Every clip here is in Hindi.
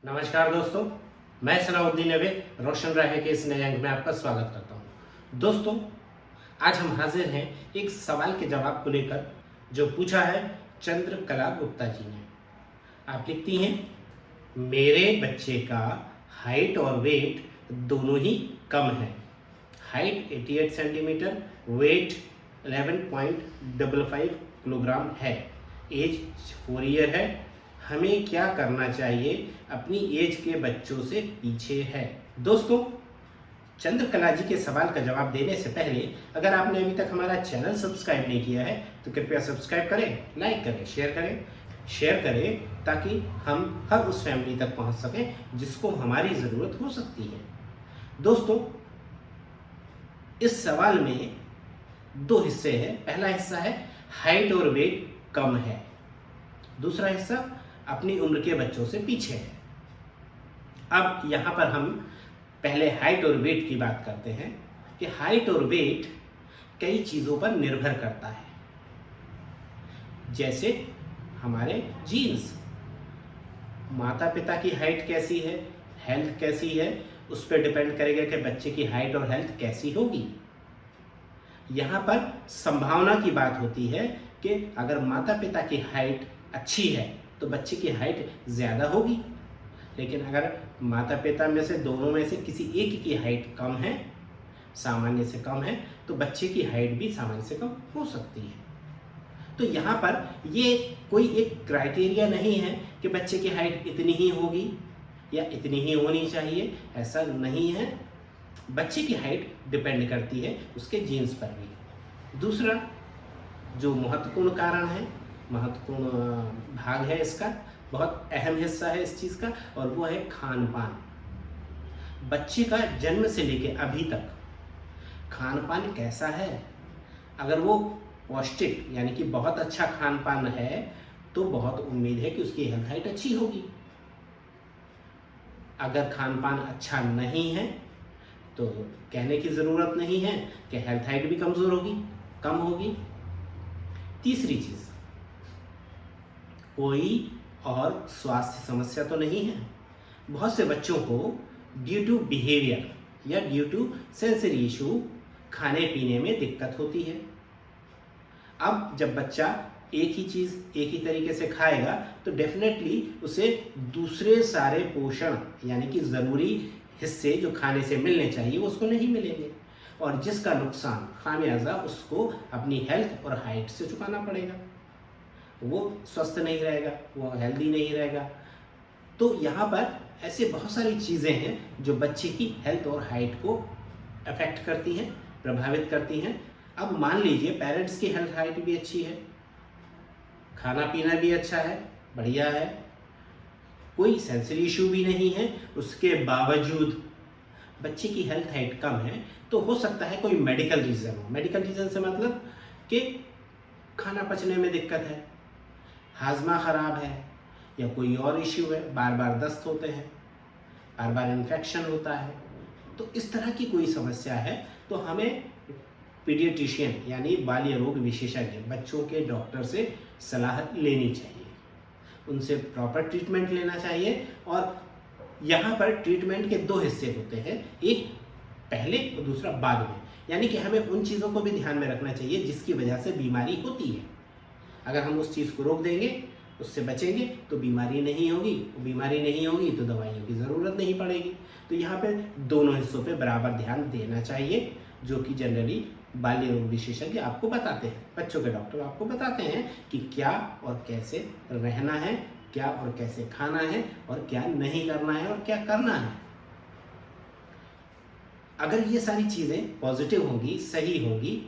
नमस्कार दोस्तों, मैं सलाउद्दीन अबे रोशन राहे के इस नए अंक में आपका स्वागत करता हूं। दोस्तों, आज हम हाजिर हैं एक सवाल के जवाब को लेकर जो पूछा है चंद्रकला गुप्ता जी ने। आप लिखती हैं, मेरे बच्चे का हाइट और वेट दोनों ही कम है। हाइट 88 सेंटीमीटर, वेट 11.55 किलोग्राम है। एज 4 ईयर है। हमें क्या करना चाहिए? अपनी एज के बच्चों से पीछे है। दोस्तों, चंद्रकला जी के सवाल का जवाब देने से पहले अगर आपने अभी तक हमारा चैनल सब्सक्राइब नहीं किया है तो कृपया सब्सक्राइब करें, लाइक करें, शेयर करें ताकि हम हर उस फैमिली तक पहुंच सकें जिसको हमारी ज़रूरत हो सकती है। दोस्तों, इस सवाल में दो हिस्से हैं। पहला हिस्सा है हाइट और वेट कम है, दूसरा हिस्सा अपनी उम्र के बच्चों से पीछे है। अब यहाँ पर हम पहले हाइट और वेट की बात करते हैं कि हाइट और वेट कई चीज़ों पर निर्भर करता है, जैसे हमारे जीन्स, माता पिता की हाइट कैसी है, हेल्थ कैसी है, उस पर डिपेंड करेगा कि बच्चे की हाइट और हेल्थ कैसी होगी। यहाँ पर संभावना की बात होती है कि अगर माता पिता की हाइट अच्छी है तो बच्चे की हाइट ज़्यादा होगी, लेकिन अगर माता पिता में से दोनों में से किसी एक की हाइट कम है, सामान्य से कम है, तो बच्चे की हाइट भी सामान्य से कम हो सकती है। तो यहाँ पर ये कोई एक क्राइटेरिया नहीं है कि बच्चे की हाइट इतनी ही होगी या इतनी ही होनी चाहिए, ऐसा नहीं है। बच्चे की हाइट डिपेंड करती है उसके जीन्स पर भी। दूसरा जो महत्वपूर्ण कारण है, महत्वपूर्ण भाग है इसका, बहुत अहम हिस्सा है इस चीज़ का, और वो है खान पान। बच्चे का जन्म से लेकर अभी तक खान पान कैसा है? अगर वो पौष्टिक यानी कि बहुत अच्छा खान पान है तो बहुत उम्मीद है कि उसकी हेल्थ हाइट अच्छी होगी। अगर खान पान अच्छा नहीं है तो कहने की ज़रूरत नहीं है कि हेल्थ हाइट भी कमज़ोर होगी, कम होगी। तीसरी चीज़, कोई और स्वास्थ्य समस्या तो नहीं है। बहुत से बच्चों को ड्यू टू बिहेवियर या ड्यू टू सेंसरी इशू खाने पीने में दिक्कत होती है। अब जब बच्चा एक ही चीज़ एक ही तरीके से खाएगा तो डेफिनेटली उसे दूसरे सारे पोषण यानी कि ज़रूरी हिस्से जो खाने से मिलने चाहिए वो उसको नहीं मिलेंगे, और जिसका नुकसान, खामियाजा उसको अपनी हेल्थ और हाइट से चुकाना पड़ेगा। वो स्वस्थ नहीं रहेगा, वो हेल्दी नहीं रहेगा। तो यहाँ पर ऐसे बहुत सारी चीज़ें हैं जो बच्चे की हेल्थ और हाइट को अफेक्ट करती हैं, प्रभावित करती हैं। अब मान लीजिए पेरेंट्स की हेल्थ हाइट भी अच्छी है, खाना पीना भी अच्छा है, बढ़िया है, कोई सेंसरी इशू भी नहीं है, उसके बावजूद बच्चे की हेल्थ हाइट कम है, तो हो सकता है कोई मेडिकल रीज़न हो। मेडिकल रीज़न से मतलब कि खाना पचने में दिक्कत है, हाजमा ख़राब है, या कोई और इश्यू है, बार बार दस्त होते हैं, बार बार इन्फेक्शन होता है। तो इस तरह की कोई समस्या है तो हमें पीडियाट्रिशियन यानी बाल्य रोग विशेषज्ञ, बच्चों के डॉक्टर से सलाह लेनी चाहिए, उनसे प्रॉपर ट्रीटमेंट लेना चाहिए। और यहाँ पर ट्रीटमेंट के दो हिस्से होते हैं, एक पहले और दूसरा बाद में। यानी कि हमें उन चीज़ों को भी ध्यान में रखना चाहिए जिसकी वजह से बीमारी होती है। अगर हम उस चीज़ को रोक देंगे, उससे बचेंगे, तो बीमारी नहीं होगी, बीमारी नहीं होगी तो दवाइयों की ज़रूरत नहीं पड़ेगी। तो यहाँ पे दोनों हिस्सों पे बराबर ध्यान देना चाहिए, जो कि जनरली बाल्य रोग विशेषज्ञ आपको बताते हैं, बच्चों के डॉक्टर आपको बताते हैं कि क्या और कैसे रहना है, क्या और कैसे खाना है, और क्या नहीं करना है और क्या करना है। अगर ये सारी चीज़ें पॉजिटिव होंगी, सही होंगी,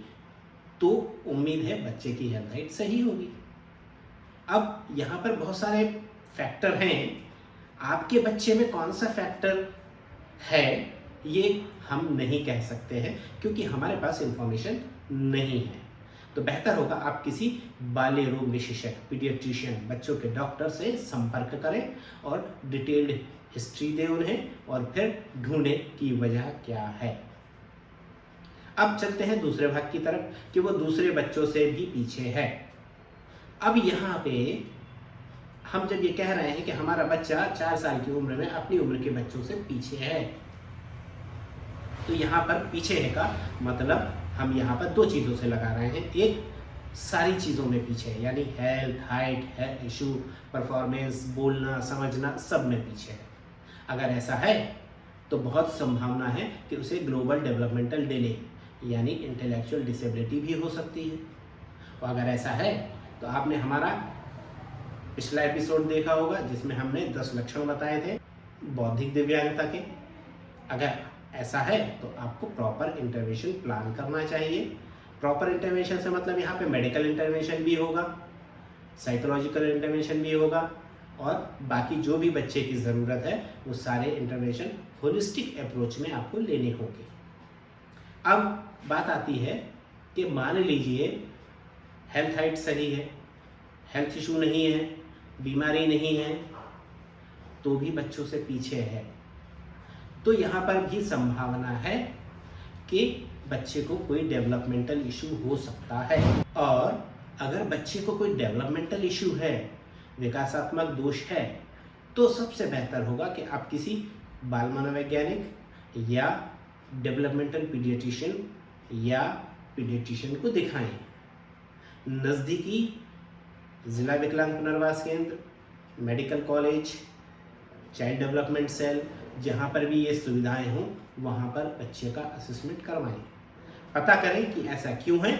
तो उम्मीद है बच्चे की हेल्थ हाइट सही होगी। अब यहाँ पर बहुत सारे फैक्टर हैं, आपके बच्चे में कौन सा फैक्टर है ये हम नहीं कह सकते हैं क्योंकि हमारे पास इंफॉर्मेशन नहीं है। तो बेहतर होगा आप किसी बाल्य रोग विशेषज्ञ, पीडियाट्रिशियन, बच्चों के डॉक्टर से संपर्क करें और डिटेल्ड हिस्ट्री दें उन्हें, और फिर ढूंढें कि वजह क्या है। अब चलते हैं दूसरे भाग की तरफ कि वो दूसरे बच्चों से भी पीछे है। अब यहाँ पे हम जब ये कह रहे हैं कि हमारा बच्चा 4 साल की उम्र में अपनी उम्र के बच्चों से पीछे है, तो यहाँ पर पीछे है का मतलब हम यहाँ पर 2 चीज़ों से लगा रहे हैं। एक, सारी चीज़ों में पीछे है, यानी हेल्थ, हाइट, है इशू, परफॉर्मेंस, बोलना, समझना, सब में पीछे है। अगर ऐसा है तो बहुत संभावना है कि उसे ग्लोबल डेवलपमेंटल डिले यानी इंटेलेक्चुअल डिसेबिलिटी भी हो सकती है। और अगर ऐसा है तो आपने हमारा पिछला एपिसोड देखा होगा जिसमें हमने 10 लक्षण बताए थे बौद्धिक दिव्यांगता के। अगर ऐसा है तो आपको प्रॉपर इंटरवेंशन प्लान करना चाहिए। प्रॉपर इंटरवेंशन से मतलब यहाँ पे मेडिकल इंटरवेंशन भी होगा, साइकोलॉजिकल इंटरवेंशन भी होगा, और बाकी जो भी बच्चे की ज़रूरत है वो सारे इंटरवेंशन होलिस्टिक अप्रोच में आपको लेने होंगे। अब बात आती है कि मान लीजिए हेल्थ हाइट सही है, हेल्थ इशू नहीं है, बीमारी नहीं है, तो भी बच्चों से पीछे है, तो यहाँ पर भी संभावना है कि बच्चे को कोई डेवलपमेंटल इशू हो सकता है। और अगर बच्चे को कोई डेवलपमेंटल इशू है, विकासात्मक दोष है, तो सबसे बेहतर होगा कि आप किसी बाल मनोवैज्ञानिक या डेवलपमेंटल पीडियाट्रिशियन या पीडियाट्रिशियन को दिखाएं। नज़दीकी जिला विकलांग पुनर्वास केंद्र, medical college, child development cell, जहाँ पर भी ये सुविधाएं हों वहाँ पर बच्चे का असेसमेंट करवाएं, पता करें कि ऐसा क्यों है,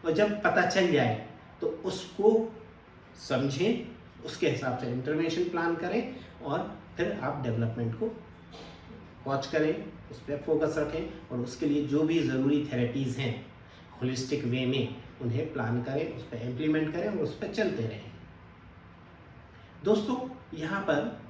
और जब पता चल जाए तो उसको समझें, उसके हिसाब से इंटरवेंशन प्लान करें, और फिर आप डेवलपमेंट को वॉच करें, उस पर फोकस रखें, और उसके लिए जो भी ज़रूरी थेरेपीज़ हैं होलिस्टिक वे में उन्हें प्लान करें, उस पर इम्प्लीमेंट करें और उस पर चलते रहें। दोस्तों, यहाँ पर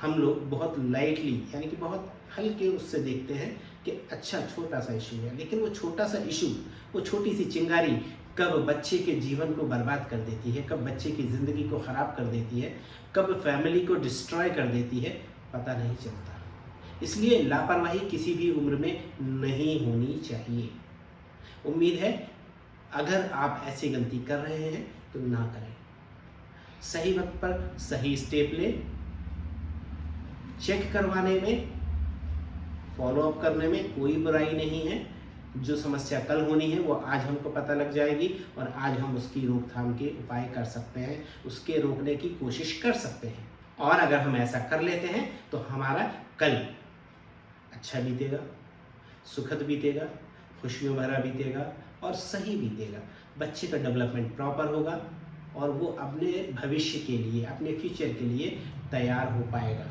हम लोग बहुत लाइटली यानी कि बहुत हल्के उससे देखते हैं कि अच्छा छोटा सा इशू है, लेकिन वो छोटा सा इशू, वो छोटी सी चिंगारी कब बच्चे के जीवन को बर्बाद कर देती है, कब बच्चे की ज़िंदगी को ख़राब कर देती है, कब फैमिली को डिस्ट्रॉय कर देती है, पता नहीं चलता। इसलिए लापरवाही किसी भी उम्र में नहीं होनी चाहिए। उम्मीद है अगर आप ऐसी गलती कर रहे हैं तो ना करें, सही वक्त पर सही स्टेप लें, चेक करवाने में, फॉलो अप करने में कोई बुराई नहीं है। जो समस्या कल होनी है वो आज हमको पता लग जाएगी, और आज हम उसकी रोकथाम के उपाय कर सकते हैं, उसके रोकने की कोशिश कर सकते हैं। और अगर हम ऐसा कर लेते हैं तो हमारा कल अच्छा बीतेगा, सुखद बीतेगा, खुशियों भरा बीतेगा और सही बीतेगा। बच्चे का डेवलपमेंट प्रॉपर होगा और वो अपने भविष्य के लिए, अपने फ्यूचर के लिए तैयार हो पाएगा,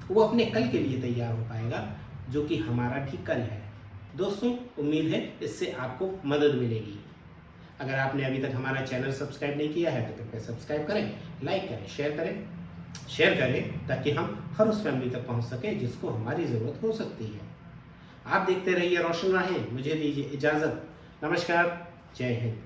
वो अपने कल के लिए तैयार हो पाएगा, जो कि हमारा भी कल है। दोस्तों, उम्मीद है इससे आपको मदद मिलेगी। अगर आपने अभी तक हमारा चैनल सब्सक्राइब नहीं किया है तो कृपया सब्सक्राइब करें, लाइक करें, शेयर करें ताकि हम हर उस फैमिली तक पहुंच सकें जिसको हमारी ज़रूरत हो सकती है। आप देखते रहिए रोशन राहें। मुझे दीजिए इजाज़त। नमस्कार, जय हिंद।